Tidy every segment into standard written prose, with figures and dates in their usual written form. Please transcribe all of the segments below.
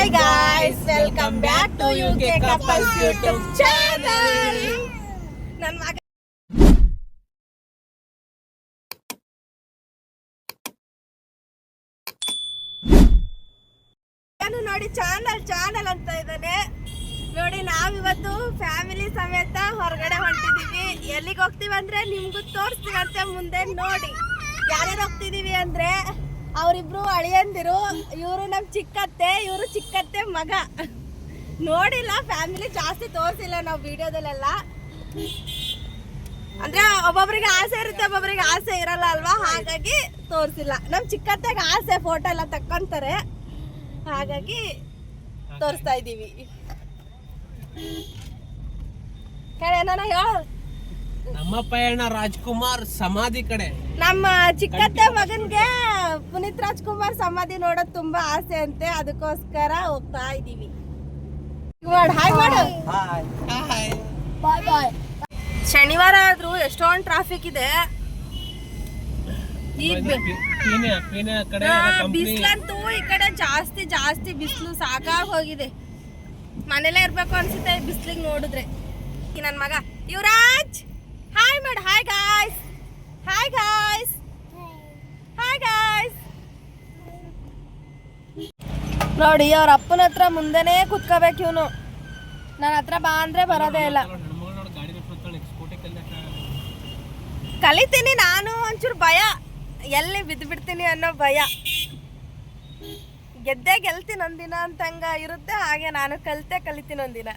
Hi guys, welcome back to UK Couples YouTube channel. ನನ್ನ ಮಗ ನೋಡಿ ಚಾನಲ್ ಅಂತ ಇದ್ದಾನೆ ನೋಡಿ. ನಾವಿವತ್ತು ಫ್ಯಾಮಿಲಿ ಸಮೇತ ಹೊರಗಡೆ ಹೊಂಟಿದೀವಿ. ಎಲ್ಲಿಗೆ ಹೋಗ್ತೀವಿ ಅಂದ್ರೆ ನಿಮ್ಗೂ ತೋರಿಸ್ತೀವಂತೆ ಮುಂದೆ ನೋಡಿ. ಯಾರ್ಯಾರು ಹೋಗ್ತಿದೀವಿ ಅಂದ್ರೆ ಅವರಿಬ್ರು ಅಳಿಯಂದಿರು, ಇವರು ನಮ್ ಚಿಕ್ಕತ್ತೆ, ಇವರು ಚಿಕ್ಕತ್ತೆ ಮಗ. ನೋಡಿಲ್ಲ, ಫ್ಯಾಮಿಲಿ ಜಾಸ್ತಿ ತೋರಿಸಿಲ್ಲ ನಾವು ವಿಡಿಯೋದಲ್ಲೆಲ್ಲ. ಅಂದ್ರೆ ಒಬ್ಬೊಬ್ರಿಗೆ ಆಸೆ ಇರುತ್ತೆ, ಒಬ್ಬೊಬ್ರಿಗೆ ಆಸೆ ಇರಲ್ಲ ಅಲ್ವಾ, ಹಾಗಾಗಿ ತೋರಿಸಿಲ್ಲ. ನಮ್ ಚಿಕ್ಕತ್ತೆಗೆ ಆಸೆ, ಫೋಟೋ ಎಲ್ಲ ತಕ್ಕೊಂತಾರೆ, ಹಾಗಾಗಿ ತೋರಿಸ್ತಾ ಇದೀವಿ. ಏನಾನ ಹೇಳ. ನಮ್ಮ ಪಯಣ ರಾಜ್ಕುಮಾರ್ ಸಮಾಧಿ ಕಡೆ. ನಮ್ಮ ಚಿಕ್ಕತ್ತೆ ಮಗನ್ಗೆ ಪುನೀತ್ ರಾಜ್ಕುಮಾರ್ ಸಮಾಧಿ ನೋಡೋದು ತುಂಬಾ ಆಸೆ ಅಂತೆ, ಅದಕ್ಕೋಸ್ಕರ ಹೋಗ್ತಾ ಇದೀವಿ. ಹಾಯ್ ಮಾಡು. ಶನಿವಾರ ಆದ್ರೂ ಎಷ್ಟೊಂದು ಟ್ರಾಫಿಕ್ ಇದೆ. ಬಿಸಿಲಂತೂ ಈ ಕಡೆ ಜಾಸ್ತಿ ಬಿಸಿಲು, ಸಾಕಾಗಿ ಹೋಗಿದೆ. ಮನೇಲೇ ಇರ್ಬೇಕು ಅನ್ಸುತ್ತೆ ಬಿಸಿಲಿಗೆ ನೋಡಿದ್ರೆ. ನನ್ ಮಗ ಯುವರಾಜ್ ಹಾಯ್ ಮಾಡು. Hi guys, hi guys, hi guys. ನೋಡಿ, ಅವ್ರ ಅಪ್ಪನ ಹತ್ರ ಮುಂದೆನೇ ಕುತ್ಕೋಬೇಕು ಇವನು. ನನ್ನ ಹತ್ರ ಬಾ ಅಂದ್ರೆ ಬರೋದೇ ಇಲ್ಲ. ಕಲಿತೀನಿ ನಾನು, ಒಂಚೂರು ಭಯ, ಎಲ್ಲಿ ಬಿದ್ದು ಬಿಡ್ತೀನಿ ಅನ್ನೋ ಭಯ. ಗೆಲ್ತೀನಿ ಒಂದಿನ ಅಂತಂಗ ಇರುತ್ತೆ, ಹಾಗೆ ನಾನು ಕಲಿತೀನಿ ಒಂದಿನ.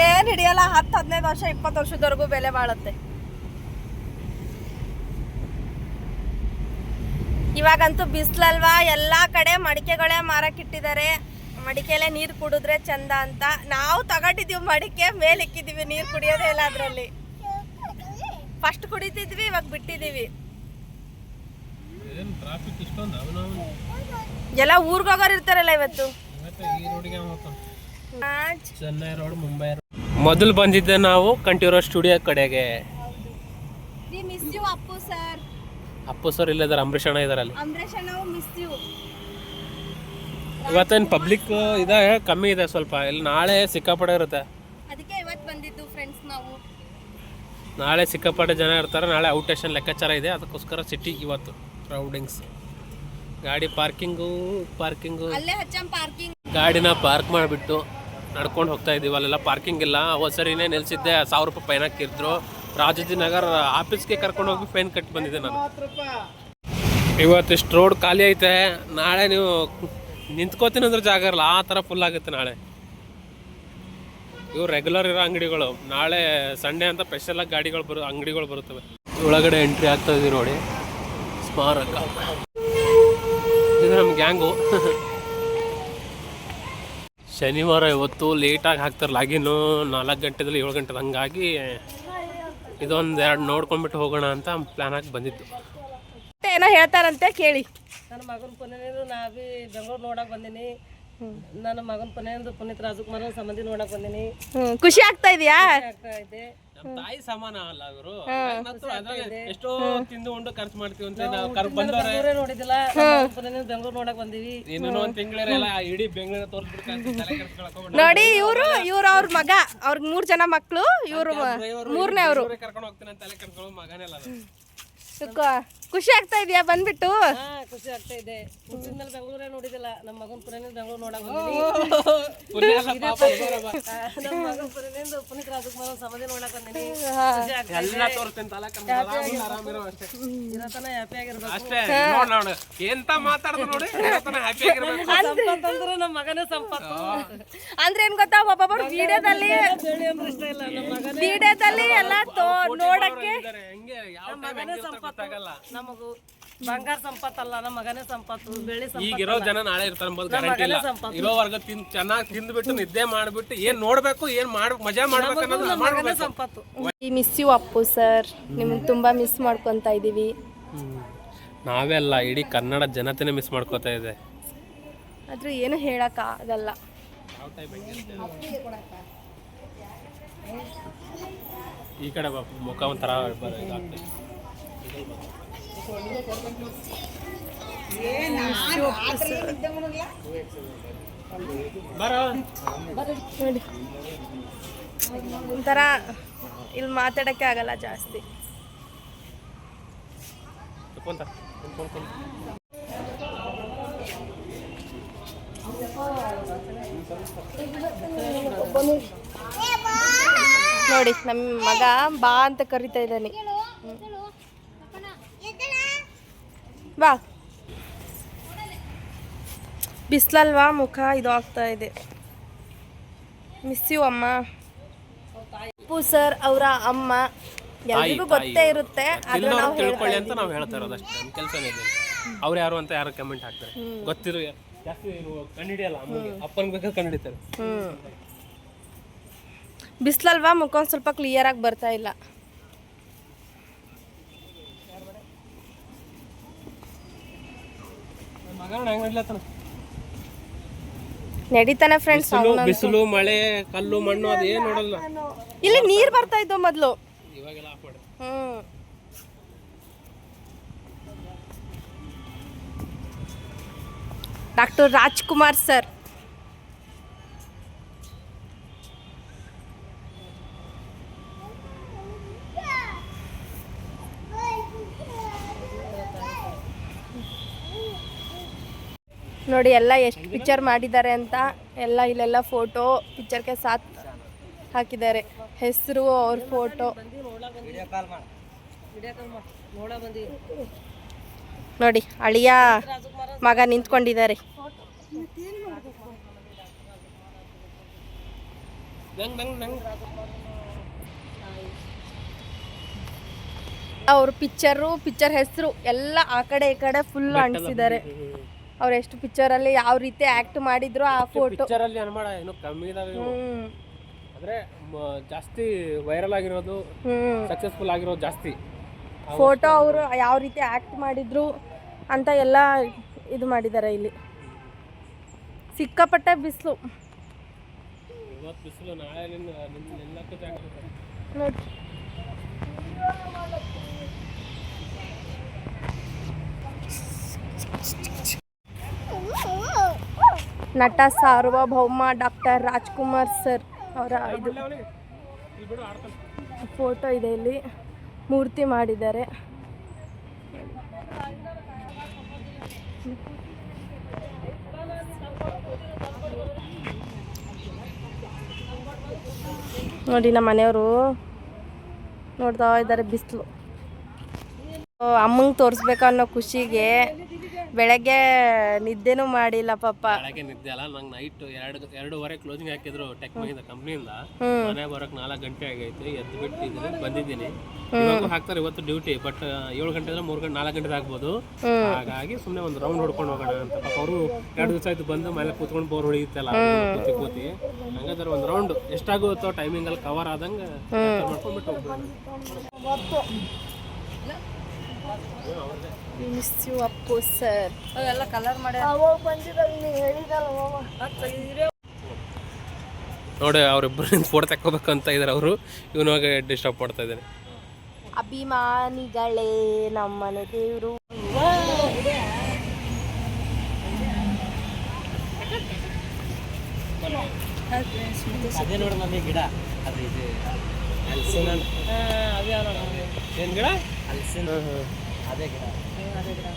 ಏನ್ ಹಿಡಿಯಲ್ಲ, 10-15 ವರ್ಷ 20 ವರ್ಷದವರೆಗೂ ಬೆಲೆ ಬಾಳುತ್ತೆ. ಇವಾಗಂತೂ ಬಿಸಿಲಲ್ವಾ, ಎಲ್ಲಾ ಕಡೆ ಮಡಿಕೆಗಳೇ ಮಾರಕ್ಕಿಟ್ಟಿದ್ದಾರೆ. ಮಡಿಕೆಲೆ ನೀರು ಕುಡಿದ್ರೆ ಚಂದ ಅಂತ ನಾವು ತಗೊಂಡಿದೀವಿ. ಮಡಿಕೆ ಮೇಲೆ ಇಕ್ಕಿದೀವಿ, ನೀರು ಕುಡಿಯೋದೇ ಇಲ್ಲ ಅದ್ರಲ್ಲಿ. ಫಸ್ಟ್ ಕುಡಿತಿದ್ವಿ, ಇವಾಗ ಬಿಟ್ಟಿದೀವಿ. ಎಲ್ಲ ಊರ್ಗ್ ಹೋಗೋರು ಇರ್ತಾರಲ್ಲ ಇವತ್ತು. Chennai road, Mumbai road. ಮೊದಲು ಬಂದಿದ್ದೆ ನಾವು ಕಂಠೀರವ ಸ್ಟುಡಿಯೋ ಕಡೆಗೆ. ಅಪ್ಪು ಸರ್ ಇಲ್ಲದಾರ, ಅಂಬರೀಷ್ ಅಣ್ಣ ಇದಾರೆ ಅಲ್ಲಿ. ಇವತ್ತೇನು ಪಬ್ಲಿಕ್ ಇದೆ, ಕಮ್ಮಿ ಇದೆ ಸ್ವಲ್ಪ. ಇಲ್ಲಿ ನಾಳೆ ಸಿಕ್ಕಾಪಟ್ಟೆ ಇರುತ್ತೆ, ಅದಕ್ಕೆ ಇವತ್ತು ಬಂದಿದ್ದು ಫ್ರೆಂಡ್ಸ್ ನಾವು. ನಾಳೆ ಸಿಕ್ಕಾಪಟ್ಟೆ ಜನ ಇರ್ತಾರೆ. ನಾಳೆ ಔಟ್ ಸ್ಟೇಷನ್ ಲೆಕ್ಕಾಚಾರ ಇದೆ, ಅದಕ್ಕೋಸ್ಕರ ಸಿಟಿ ಇವತ್ತು ರೌಂಡಿಂಗ್ಸ್. ಗಾಡಿ ಪಾರ್ಕಿಂಗು ಗಾಡಿನ ಪಾರ್ಕ್ ಮಾಡಿಬಿಟ್ಟು ನಡ್ಕೊಂಡು ಹೋಗ್ತಾ ಇದ್ದೀವಿ. ಅಲ್ಲೆಲ್ಲ ಪಾರ್ಕಿಂಗ್ ಇಲ್ಲ. ಸರಿನೇ ನಿಲ್ಸಿದ್ದೆ, 1000 ರೂಪಾಯಿ ಫೈನ್ ಹಾಕಿದ್ರು. ರಾಜಾಜಿನಗರ್ ಆಫೀಸ್ಗೆ ಕರ್ಕೊಂಡು ಹೋಗಿ ಫೈನ್ ಕಟ್ಟಿ ಬಂದಿದ್ದೆ ನಾನು. ಇವತ್ತಿಷ್ಟು ರೋಡ್ ಖಾಲಿ ಐತೆ. ನಾಳೆ ನೀವು ನಿಂತ್ಕೋತೀನಿ ಅಂದ್ರೆ ಜಾಗ ಇರಲ್ಲ, ಆ ಥರ ಫುಲ್ ಆಗುತ್ತೆ ನಾಳೆ. ಇವು ರೆಗ್ಯುಲರ್ ಇರೋ ಅಂಗಡಿಗಳು. ನಾಳೆ ಸಂಡೇ ಅಂತ ಸ್ಪೆಷಲಾಗಿ ಅಂಗಡಿಗಳು ಬರುತ್ತವೆ. ಒಳಗಡೆ ಎಂಟ್ರಿ ಆಗ್ತಾ ಇದೀವಿ ನೋಡಿ. ಸ್ಮಾರಕ ಇದು ನಮ್ಮ ಗ್ಯಾಂಗು. ಶನಿವಾರ ಇವತ್ತು ಲೇಟಾಗಿ ಹಾಕ್ತಾರೆ ಲಾಗಿನ್ನು. 4 ಗಂಟೆದಲ್ಲಿ 7 ಗಂಟೆದ ಹಂಗಾಗಿ ಇದೊಂದೆರಡು ನೋಡ್ಕೊಂಡ್ಬಿಟ್ಟು ಹೋಗೋಣ ಅಂತ ಪ್ಲಾನ್ ಹಾಕಿ ಬಂದಿದ್ದು. ಏನೋ ಹೇಳ್ತಾರಂತೆ ಕೇಳಿ. ನನ್ನ ಮಗನ ಪುನೀತ್ ನಾವೇ ಬೆಂಗಳೂರು ನೋಡಕ್ ಬಂದಿನಿ. ನನ್ನ ಮಗನ ಪುನೀತ್ ರಾಜ್ಕುಮಾರ್ ಸಂಬಂಧಿ ನೋಡಕ್ ಬಂದಿನಿ. ಖುಷಿ ಆಗ್ತಾ ಇದೆಯಾ? ತಾಯಿ ಸಮಾನ ಅಲ್ಲ ಅವರು. ಎಷ್ಟೋ ತಿಂದು ಉಂಡು ಖರ್ಚು ಮಾಡ್ತೀವಿ ಅಂತ ನಾವು ಬಂದವರೇ ನೋಡಿದಿಲ್ಲ. ಪುನೀತ್ ಬೆಂಗಳೂರು ನೋಡಕ್ ಬಂದಿವಿ. ಇನ್ನೂ ಒಂದ್ ತಿಂಗಳ ಇಡೀ ಬೆಂಗಳೂರು ತೋರಿಸ್ಬಿಡ್ತಾರೆ. ನೋಡಿ, ಇವ್ರು ಅವ್ರ ಮಗ, ಅವ್ರಿಗೆ 3 ಜನ ಮಕ್ಳು. ಇವ್ರು 3ನೇ ಅವರು. ಕರ್ಕೊಂಡು ಹೋಗ್ತೀನಿ ಅಂತ ತಲೆ ಕೆಡ್ಸ್ಕೊಳ್ಳೋ ಮಗನೆಲ್ಲ. ಖುಷಿ ಆಗ್ತಾ ಇದೆಯಾ ಬಂದ್ಬಿಟ್ಟು? ಖುಷಿ ಆಗ್ತಾ ಇದೆ. ಹುಟ್ಟಿದ್ಮೇಲೆ ಬೆಂಗಳೂರೇ ನೋಡಿದಿಲ್ಲ. ನಮ್ಮ ಮಗನ ಪುನೀತ್ ಬೆಂಗಳೂರು ನೋಡಕ್ ಬಂದಿನಿ. ನಮ್ಮ ಮಗನ ಪುನೀತ್ ರಾಜ್ಕುಮಾರ್ ಸಂಬಂಧಿ ನೋಡಕ್ ಬಂದಿನಿ. ಎಲ್ಲ ತೋರಿಸ್ತೀನಿ ತಲೆ ಕೆಡ್ಸ್ಕೊಳ್ಳೋ, ಆರಾಮಿರೋ ಅಷ್ಟೇ. ಇರತನ ಹ್ಯಾಪಿ ಆಗಿರ್ಬೇಕು ಅಷ್ಟೇ. ನೋಡು ಎಂತ ಮಾತಾಡ್ದು ನೋಡಿ, ಇರತನ ಹ್ಯಾಪಿ ಆಗಿರ್ಬೇಕು. ಸಂಪತ್ತಂದ್ರೆ ನಮ್ಮ ಮಗನೇ ಸಂಪತ್ತು. ಅಂದ್ರೆ ಏನ್ ಗೊತ್ತಾ, ಒಬ್ಬೊಬ್ಬರು ವಿಡಿಯೋದಲ್ಲಿ ಇಷ್ಟ ಇಲ್ಲ. ನಮ್ಮ ಮಗನೇ ವಿಡಿಯೋದಲ್ಲಿ ಎಲ್ಲ ನೋಡಕ್ಕೆ ನಮಗೂ ಬಂಗಾರ ಸಂಪತ್ತಲ್ಲ, ನಮ್ಮ ಮಗನೇ ಸಂಪತ್ತು. ಬೆಳ್ಳಿ ಈಗಿರೋ ಜನ ನಾಳೆ ಇರ್ತಾರೆ ಅಂಬೋದು ಗ್ಯಾರಂಟಿ ಇಲ್ಲ. ಇರೋವರ್ಗ ಚೆನ್ನಾಗಿ ತಿಂದ್ಬಿಟ್ಟು ನಿದ್ದೆ ಮಾಡ್ಬಿಟ್ಟು ಏನ್ ನೋಡ್ಬೇಕು, ಏನ್ ಮಜಾ ಮಾಡ್ಬೇಕು ಸಂಪತ್ತು. ಮಿಸ್ ಯು ಅಪ್ಪು ಸರ್, ನಿಮ್ಗೆ ತುಂಬಾ ಮಿಸ್ ಮಾಡ್ಕೊಂತ ಇದೀವಿ. ನಾವೆಲ್ಲ ಇಡೀ ಕನ್ನಡ ಜನತೆನೇ ಮಿಸ್ ಮಾಡ್ಕೋತಾ ಇದೆ. ಆದ್ರೂ ಏನು ಹೇಳಕ್ ಆಗಲ್ಲ. ಈ ಕಡೆ ಮುಖ ಒಂಥರ ಇದಾಗ್ತದೆ. ನೋಡಿ ಒಂಥರ ಇಲ್ಲಿ ಮಾತಾಡಕ್ಕೆ ಆಗಲ್ಲ ಜಾಸ್ತಿ. ನೋಡಿ ನಮ್ಮ ಮಗ ಬಾ ಅಂತ ಕರಿತಾ ಇದ್ದಾನೆ. ಬಾ. ಬಿಸ್ಲಲ್ವಾ ಮುಖ ಇದು ಆಗ್ತಾ ಇದೆ. ಮಿಸ್ ಯು ಅಮ್ಮ. ಅಪ್ಪು ಸರ್ ಅವರ ಅಮ್ಮ ಎಲ್ರಿಗೂ ಗೊತ್ತೇ ಇರುತ್ತೆ, ಆದ್ರೆ ನಾವು ತಿಳ್ಕೊಳ್ಳಿ ಅಂತ ನಾವು ಹೇಳ್ತಾ ಇರೋದು ಅಷ್ಟೇ. ನಮ್ಮ ಕೆಲಸನೇ ಇದೆ. ಅವ್ರು ಯಾರು ಅಂತ ಯಾರು ಕಮೆಂಟ್ ಹಾಕ್ತಾರೆ, ಗೊತ್ತಿರೋ ಜಾಸ್ತಿ ಕಂಡಿಡಿಯಲ್ಲ. ಅಮ್ಮನಿಗೆ ಅಪ್ಪನಿಗೆ ಬೇಕಾದ್ರೆ ಕಂಡಿಡಿತಾರೆ. ಬಿಸ್ಲಲ್ವಾ ಮುಖ ಒಂದು ಸ್ವಲ್ಪ ಕ್ಲಿಯರ್ ಆಗಿ ಬರ್ತಾ ಇಲ್ಲ. ನಡೀತಾನೆ ಫ್ರೆಂಡ್ಸ್. ಬಿಸಿಲು ಮಳೆ ಕಲ್ಲು ಮಣ್ಣು ಅದೇನು ನೋಡಲ್ಲ. ಇಲ್ಲಿ ನೀರ್ ಬರ್ತಾ ಇದ್ದೋ ಮೊದ್ಲು, ಇವಾಗೆಲ್ಲ ಆಫ್ ಮಾಡಿ. Doctor Rajkumar sir. ನೋಡಿ ಎಲ್ಲ ಎಷ್ಟು ಪಿಕ್ಚರ್ ಮಾಡಿದ್ದಾರೆ ಅಂತ ಎಲ್ಲ ಇಲ್ಲೆಲ್ಲ ಫೋಟೋ ಪಿಕ್ಚರ್ಗೆ ಸಾಥ್ ಹಾಕಿದ್ದಾರೆ. ಹೆಸರು, ಅವ್ರ ಫೋಟೋ ನೋಡಿ. ಅಳಿಯ ಮಗ ನಿಂತ್ಕೊಂಡಿದ್ದಾರೆ. ಅವ್ರ ಪಿಕ್ಚರ್ ಹೆಸರು ಎಲ್ಲ ಆ ಕಡೆ ಈ ಕಡೆ ಫುಲ್ ಅಂಟಿಸಿದ್ದಾರೆ. ಅವ್ರು ಎಷ್ಟು ಪಿಕ್ಚರಲ್ಲಿ ಯಾವ ರೀತಿ ಆಕ್ಟ್ ಮಾಡಿದ್ರು ಆ ಫೋಟೋ. ಪಿಕ್ಚರಲ್ಲಿ ಅನ್ಮಾಡ ಏನು ಕಮ್ಮಿ ಇದಾವೆ. ಅಂದ್ರೆ ಜಾಸ್ತಿ ವೈರಲ್ ಆಗಿರೋದು, ಸಕ್ಸಸ್ಫುಲ್ ಆಗಿರೋದು ಜಾಸ್ತಿ ಫೋಟೋ. ಅವರು ಯಾವ ರೀತಿ ಆಕ್ಟ್ ಮಾಡಿದ್ರು ಅಂತ ಎಲ್ಲ ಇದು ಮಾಡಿದ್ದಾರೆ. ಇಲ್ಲಿ ಸಿಕ್ಕಾಪಟ್ಟೆ ಬಿಸಿಲು. ನೋಡಿ ನಟ ಸಾರ್ವಭೌಮ ಡಾಕ್ಟರ್ ರಾಜ್ಕುಮಾರ್ ಸರ್ ಅವರ ಇದು ಫೋಟೋ ಇದೆ. ಇಲ್ಲಿ ಮೂರ್ತಿ ಮಾಡಿದ್ದಾರೆ. ನೋಡಿ ನಮ್ಮ ಮನೆಯವರು ನೋಡ್ತಾ ಇದ್ದಾರೆ ಬಿಸಿಲು. ಅಮ್ಮಂಗೆ ತೋರಿಸ್ಬೇಕು ಅನ್ನೋ ಖುಷಿಗೆ ಬೆಳಗ್ಗೆ ನಿದ್ದೆನೂ ಮಾಡಿಲ್ಲ ಪಾಪ. ಬೆಳಗ್ಗೆ ನಿದ್ದೆ ಅಲ್ಲ, ನಂಗೆ ನೈಟ್ 2:30 ಕ್ಲೋಸಿಂಗ್ ಹಾಕಿದ್ರು ಟೆಕ್ ಮಹಿಂದ ಕಂಪ್ನಿಯಿಂದ. ಮನೆಗೆ ಬರೋಕೆ 4 ಗಂಟೆ ಆಗೈತೆ. ಎದ್ದು ಬಿಟ್ಟಿದ್ದೀನಿ, ಬಂದಿದ್ದೀನಿ. ಇವಾಗ ಹಾಕ್ತಾರೆ ಇವತ್ತು ಡ್ಯೂಟಿ. ಬಟ್ 7 ಗಂಟೆ 4 ಗಂಟೆದು ಆಗ್ಬೋದು. ಹಾಗಾಗಿ ಸುಮ್ಮನೆ ಒಂದು ರೌಂಡ್ ಹೊಡ್ಕೊಂಡು ಹೋಗೋಣ ಅಂತ. ಪಾಪ ಅವರು 2 ದಿವಸ ಆಯ್ತು ಬಂದು ಮೇಲೆ ಕೂತ್ಕೊಂಡು ಬೋರ್ ಹೊಡಿಯುತ್ತಲ್ಲ ಕೂತಿ. ಹಂಗಾದ್ರೆ ಒಂದು ರೌಂಡ್ ಎಷ್ಟಾಗುತ್ತೋ ಟೈಮಿಂಗಲ್ಲಿ ಕವರ್ ಆದಂಗೆ ಮಾಡ್ಕೊಂಡ್ಬಿಟ್ಟು ಅಪ್ಪು ಸರ್ ಎಲ್ಲ ಕಲರ್ ಮಾಡಿ ನೋಡಿ. ಅವ್ರಿಬ್ಬರು ಫೋಟೋ ತಕ್ಕೋಬೇಕಂತ ಇದ್ದಾರೆ. ಅವರು ಇವನಾಗ ಡಿಸ್ಟರ್ಬ್ ಮಾಡ್ತಾ ಇದ್ದಾರೆ. ಅಭಿಮಾನಿಗಳೇ ನಮ್ಮನೆ ದೇವರು. ಅದೇ ನೋಡಿ ನಮಗೆ ಗಿಡ ಅದು ಇದೆ ಹಲಸಿನ. ಏನು ಗಿಡ? ಹಲಸಿನ. ಅದೇ ಗಿಡ. ಅದೇ ಗಿಡ